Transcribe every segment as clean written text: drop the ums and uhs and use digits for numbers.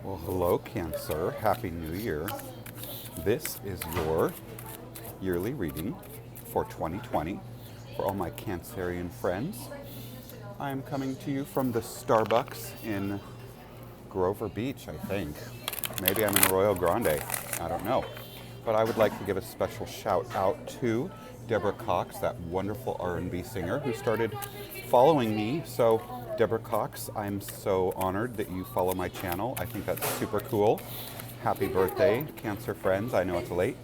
Well, hello, Cancer. Happy New Year. This is your yearly reading for 2020 for all my Cancerian friends. I am coming to you from the Starbucks in Grover Beach, I think. Maybe I'm in Royal Grande. I don't know. But I would like to give a special shout out to Deborah Cox, that wonderful R&B singer who started following me. So, Deborah Cox, I'm so honored that you follow my channel. I think that's super cool. Happy birthday, Cancer friends. I know it's late,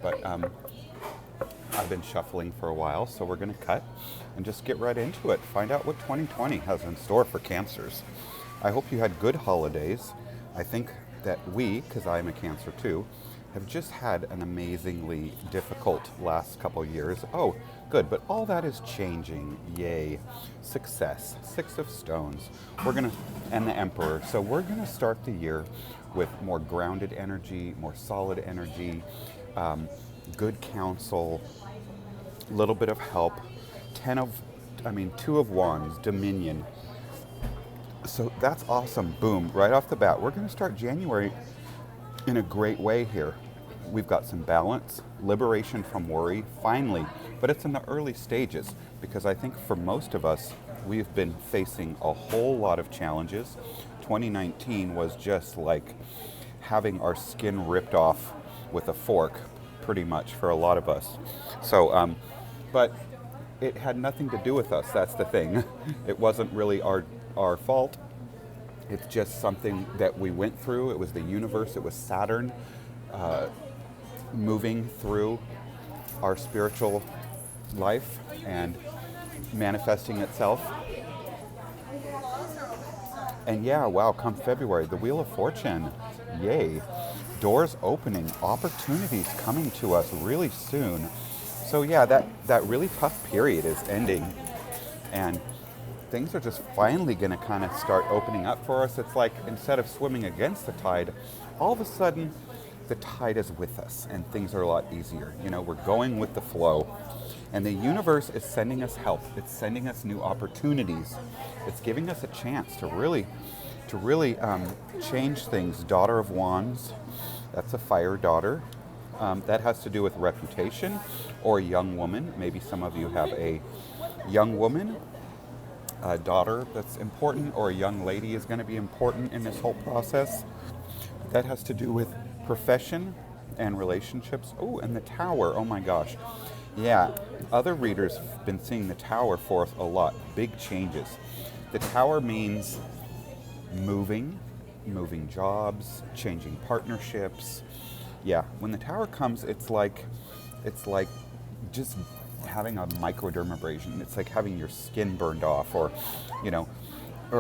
but I've been shuffling for a while, so we're going to cut and just get right into it. Find out what 2020 has in store for Cancers. I hope you had good holidays. I think that we, because I'm a Cancer too, have just had an amazingly difficult last couple years. Oh, good, but all that is changing. Yay. Success. Six of Stones. And the Emperor. So we're gonna start the year with more grounded energy, more solid energy, good counsel, a little bit of help. Two of Wands, Dominion. So that's awesome. Boom, right off the bat. We're gonna start January in a great way here. We've got some balance, liberation from worry, finally, but it's in the early stages because I think for most of us, we've been facing a whole lot of challenges. 2019 was just like having our skin ripped off with a fork, pretty much, for a lot of us. So, but it had nothing to do with us, that's the thing. It wasn't really our fault. It's just something that we went through. It was the universe, it was Saturn moving through our spiritual life and manifesting itself. And yeah, wow, come February, the Wheel of Fortune, yay. Doors opening, opportunities coming to us really soon. So yeah, that really tough period is ending. And things are just finally going to kind of start opening up for us. It's like instead of swimming against the tide, all of a sudden the tide is with us and things are a lot easier. You know, we're going with the flow. And the universe is sending us help. It's sending us new opportunities. It's giving us a chance to really change things. Daughter of Wands, that's a fire daughter. That has to do with reputation or a young woman. Maybe some of you have a young woman, a daughter that's important, or a young lady is going to be important in this whole process. That has to do with profession and relationships. Oh, and the Tower. Oh my gosh. Yeah, other readers have been seeing the Tower for us a lot. Big changes. The Tower means moving jobs, changing partnerships. Yeah, when the Tower comes, it's like just having a microdermabrasion. It's like having your skin burned off, or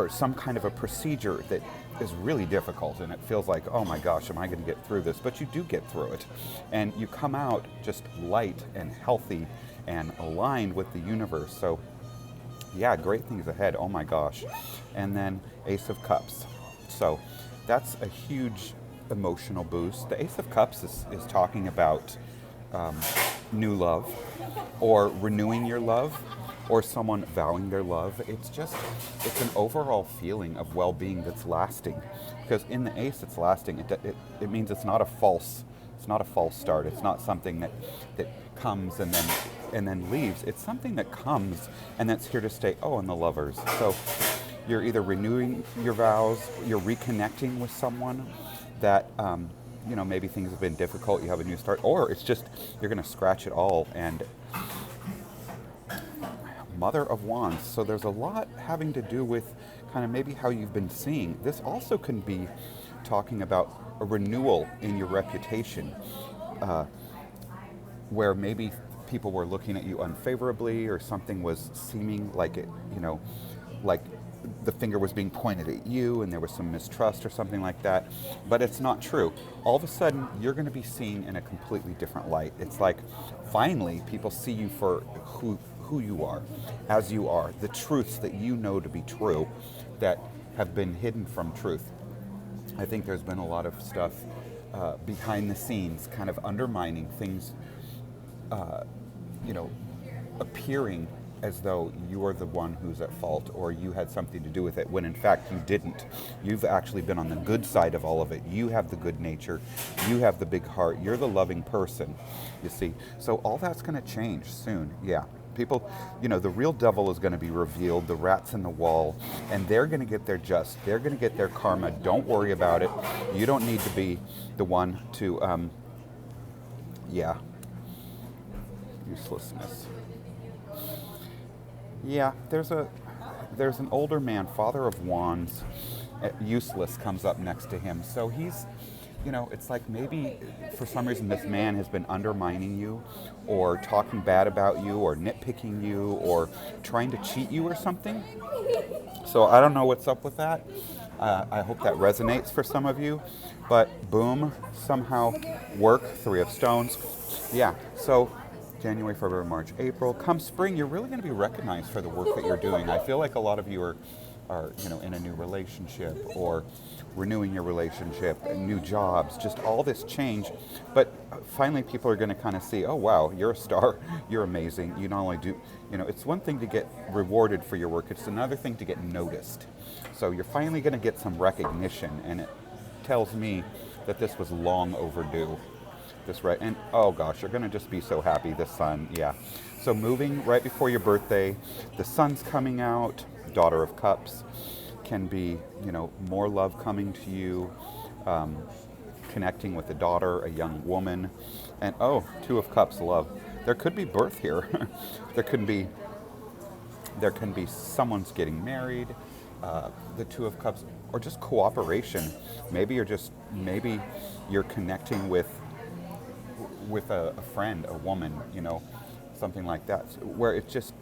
some kind of a procedure that is really difficult, and it feels like, oh my gosh, am I going to get through this? But you do get through it, and you come out just light and healthy and aligned with the universe. So yeah, great things ahead. Oh my gosh. And then Ace of Cups. So that's a huge emotional boost. The Ace of Cups is talking about new love, or renewing your love, or someone vowing their love. It's an overall feeling of well-being that's lasting. Because in the Ace, it's lasting. It means it's not a false start. It's not something that comes and then leaves. It's something that comes and that's here to stay. Oh, and the Lovers. So you're either renewing your vows, you're reconnecting with someone that maybe things have been difficult, you have a new start, or it's just you're going to scratch it all. And Mother of Wands. So there's a lot having to do with kind of maybe how you've been seeing. This also can be talking about a renewal in your reputation, where maybe people were looking at you unfavorably, or something was seeming like it, like the finger was being pointed at you and there was some mistrust or something like that. But it's not true. All of a sudden, you're going to be seen in a completely different light. It's like finally people see you for who you are, as you are, the truths that you know to be true that have been hidden from truth. I think there's been a lot of stuff behind the scenes kind of undermining things, appearing as though you are the one who's at fault or you had something to do with it, when in fact you didn't. You've actually been on the good side of all of it. You have the good nature. You have the big heart. You're the loving person, you see. So all that's going to change soon. Yeah. People, the real devil is going to be revealed, the rats in the wall, and they're going to get their just. They're going to get their karma. Don't worry about it. You don't need to be the one to, uselessness. Yeah, there's an older man, Father of Wands, useless comes up next to him. So he's, it's like maybe for some reason this man has been undermining you or talking bad about you or nitpicking you or trying to cheat you or something. So I don't know what's up with that. I hope that resonates for some of you. But boom, somehow work, 3 of Stones. Yeah, so January, February, March, April. Come spring, you're really going to be recognized for the work that you're doing. I feel like a lot of you are in a new relationship or renewing your relationship, new jobs, just all this change. But finally people are going to kind of see, oh wow, you're a star, you're amazing. You not only do, it's one thing to get rewarded for your work, it's another thing to get noticed. So you're finally going to get some recognition, and it tells me that this was long overdue. Right, and oh gosh, you're going to just be so happy. The sun, yeah. So moving right before your birthday, the sun's coming out. Daughter of Cups can be, more love coming to you, connecting with a daughter, a young woman, and 2 of Cups, love. There could be birth here. there can be someone's getting married. The 2 of Cups, or just cooperation. Maybe you're connecting with a friend, a woman, something like that, where it's just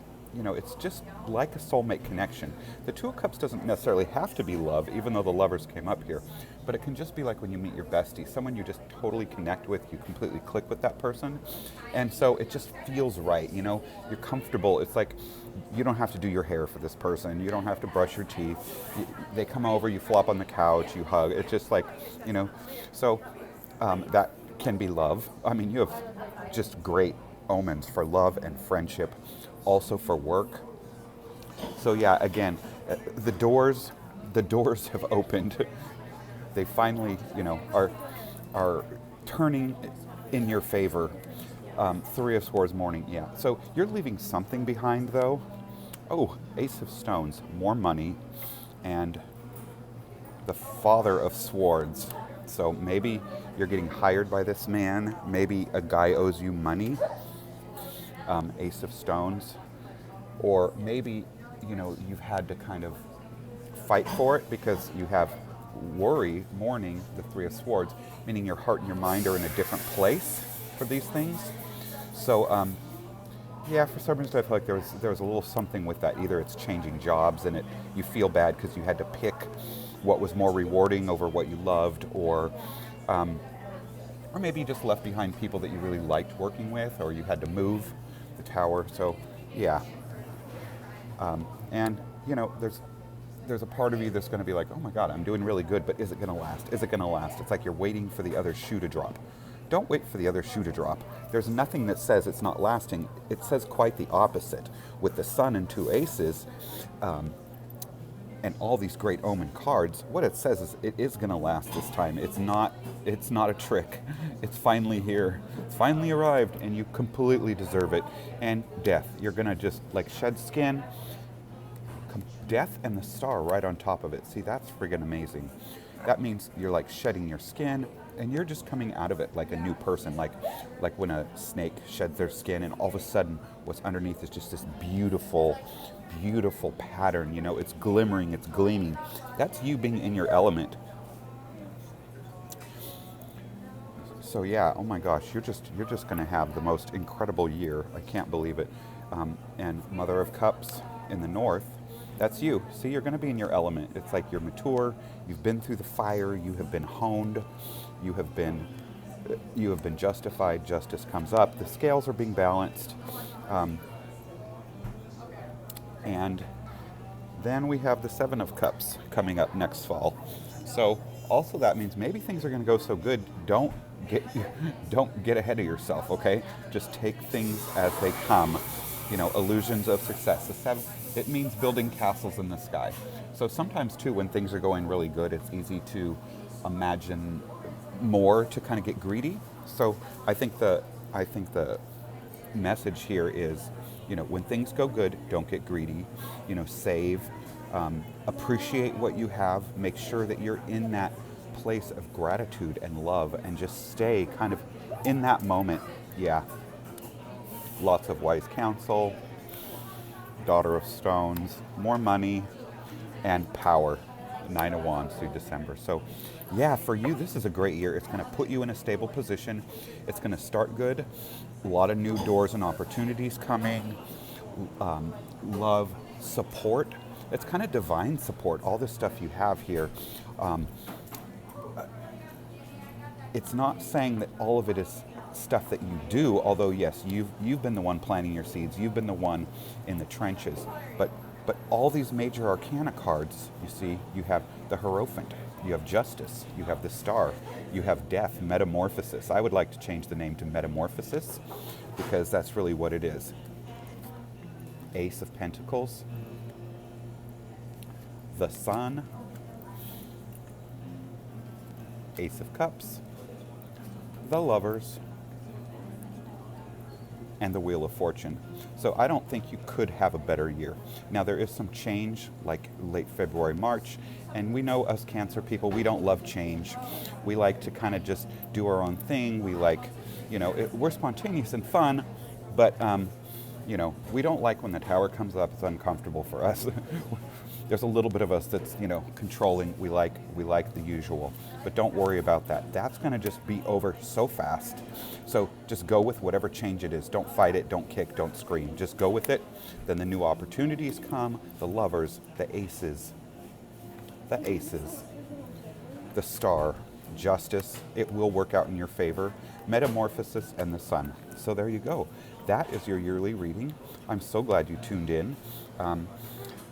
like a soulmate connection. The 2 of Cups doesn't necessarily have to be love, even though the lovers came up here, but it can just be like when you meet your bestie, someone you just totally connect with, you completely click with that person, and so it just feels right, you're comfortable. It's like you don't have to do your hair for this person, you don't have to brush your teeth, they come over, you flop on the couch, you hug, it's just like, so that can be love. I mean, you have just great omens for love and friendship, also for work. So yeah, again, the doors have opened. They finally, are turning in your favor. 3 of Swords morning, yeah. So you're leaving something behind though. Oh, Ace of Stones, more money, and the Father of Swords. So maybe you're getting hired by this man. Maybe a guy owes you money. Ace of Stones. Or maybe, you've had to kind of fight for it because you have worry, mourning, the 3 of Swords, meaning your heart and your mind are in a different place for these things. So, for some reason I feel like there was a little something with that. Either it's changing jobs and you feel bad because you had to pick what was more rewarding over what you loved, or maybe you just left behind people that you really liked working with, or you had to move the tower. So, yeah. And, there's a part of you that's going to be like, oh my God, I'm doing really good, but is it going to last? Is it going to last? It's like you're waiting for the other shoe to drop. Don't wait for the other shoe to drop. There's nothing that says it's not lasting. It says quite the opposite. With the Sun and 2 aces, and all these great omen cards, what it says is it is going to last this time. It's not a trick. It's finally here. It's finally arrived, and you completely deserve it. And death. You're going to just like shed skin. Death and the star right on top of it. See, that's friggin' amazing. That means you're like shedding your skin, and you're just coming out of it like a new person, like when a snake sheds their skin, and all of a sudden what's underneath is just this beautiful, beautiful pattern. It's glimmering, it's gleaming. That's you being in your element. So yeah, oh my gosh, you're just going to have the most incredible year. I can't believe it. And Mother of Cups in the north, that's you. See, you're going to be in your element. It's like you're mature. You've been through the fire. You have been honed. You have been justified. Justice comes up. The scales are being balanced. And then we have the 7 of Cups coming up next fall. So also that means maybe things are going to go so good. Don't get ahead of yourself, okay? Just take things as they come. illusions of success. The seven, it means building castles in the sky. So sometimes too, when things are going really good, it's easy to imagine more, to kind of get greedy. So I think the message here is, when things go good, don't get greedy. Save, appreciate what you have. Make sure that you're in that place of gratitude and love, and just stay kind of in that moment. Yeah. Lots of wise counsel, Daughter of Stones, more money, and power. Nine of Wands through December. So, yeah, for you, this is a great year. It's going to put you in a stable position. It's going to start good. A lot of new doors and opportunities coming. Love, support. It's kind of divine support. All this stuff you have here. It's not saying that all of it is stuff that you do, although yes, you've been the one planting your seeds. You've been the one in the trenches. But all these major arcana cards, you see, you have the Hierophant, you have Justice, you have the Star, you have Death, Metamorphosis. I would like to change the name to Metamorphosis because that's really what it is. Ace of Pentacles, the Sun, Ace of Cups, the Lovers, and the Wheel of Fortune. So I don't think you could have a better year. Now there is some change, like late February, March, and we know us Cancer people, we don't love change. We like to kind of just do our own thing. We like, we're spontaneous and fun, but we don't like when the tower comes up. It's uncomfortable for us. There's a little bit of us that's, controlling. We like the usual, but don't worry about that. That's going to just be over so fast. So just go with whatever change it is. Don't fight it. Don't kick. Don't scream. Just go with it. Then the new opportunities come. The Lovers, the Aces, the Star, Justice. It will work out in your favor. Metamorphosis, and the Sun. So there you go. That is your yearly reading. I'm so glad you tuned in.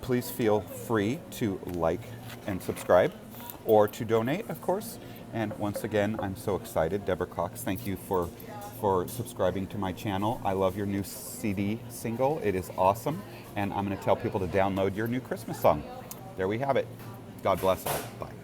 Please feel free to like and subscribe, or to donate, of course. And once again, I'm so excited. Deborah Cox, thank you for subscribing to my channel. I love your new CD single. It is awesome. And I'm going to tell people to download your new Christmas song. There we have it. God bless all. Bye.